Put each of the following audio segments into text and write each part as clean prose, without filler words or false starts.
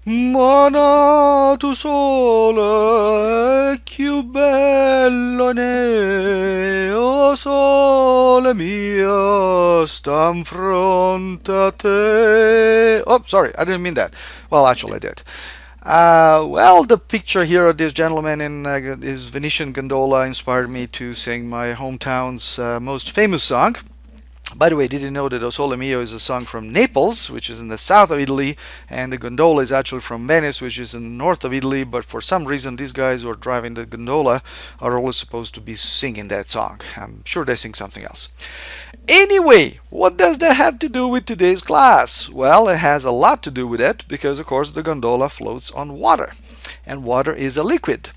Mana tu sole, più bello ne, o sole mio, stam fronte a te. Oh, sorry, I didn't mean that. Well, actually, I did. Well, the picture here of this gentleman in his Venetian gondola inspired me to sing my hometown's most famous song. By the way, did you know that O Sole Mio is a song from Naples, which is in the south of Italy, and the gondola is actually from Venice, which is in the north of Italy, but for some reason these guys who are driving the gondola are always supposed to be singing that song. I'm sure they sing something else. Anyway, what does that have to do with today's class? Well, it has a lot to do with it because, of course, the gondola floats on water, and water is a liquid.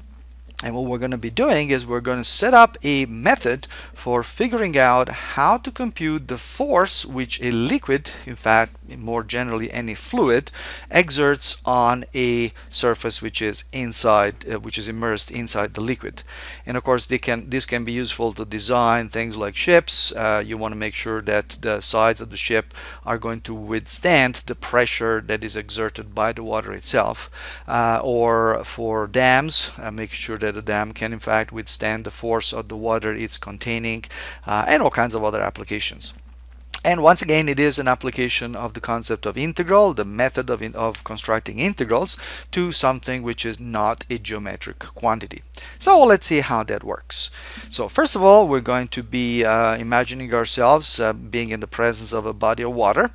And what we're going to be doing is we're going to set up a method for figuring out how to compute the force which a liquid, in fact, more generally any fluid, exerts on a surface which is immersed inside the liquid. And of course, this can be useful to design things like ships. You want to make sure that the sides of the ship are going to withstand the pressure that is exerted by the water itself. Or for dams, make sure that the dam can in fact withstand the force of the water it's containing, and all kinds of other applications. And once again, it is an application of the concept of integral, the method of constructing integrals to something which is not a geometric quantity. So let's see how that works. So first of all, we're going to be imagining ourselves being in the presence of a body of water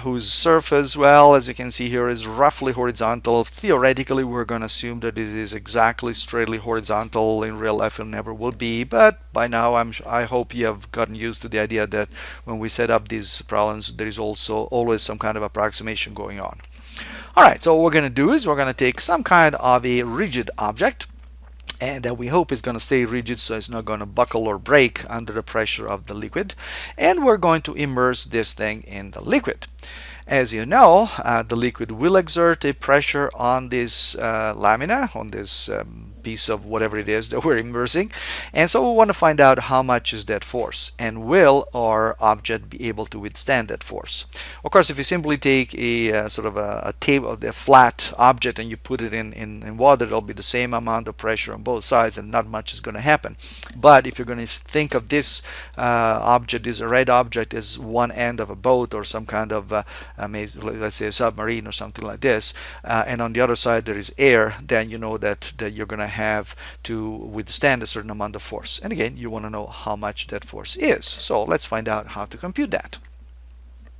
whose surface, well, as you can see here, is roughly horizontal. Theoretically, we're going to assume that it is exactly straightly horizontal. In real life, it never will be, but by now I hope you have gotten used to the idea that when we set up these problems, there is also always some kind of approximation going on. All right, so what we're going to do is we're going to take some kind of a rigid object, and that we hope is going to stay rigid so it's not going to buckle or break under the pressure of the liquid, and we're going to immerse this thing in the liquid. As you know, the liquid will exert a pressure on this lamina, on this piece of whatever it is that we're immersing, and so we want to find out how much is that force, and will our object be able to withstand that force. Of course, if you simply take a sort of a table, a flat object, and you put it in water, it'll be the same amount of pressure on both sides, and not much is going to happen. But if you're going to think of this object, this red object, as one end of a boat or some kind of let's say a submarine or something like this, and on the other side there is air, then you know that you're going to have to withstand a certain amount of force. And again, you want to know how much that force is. So let's find out how to compute that.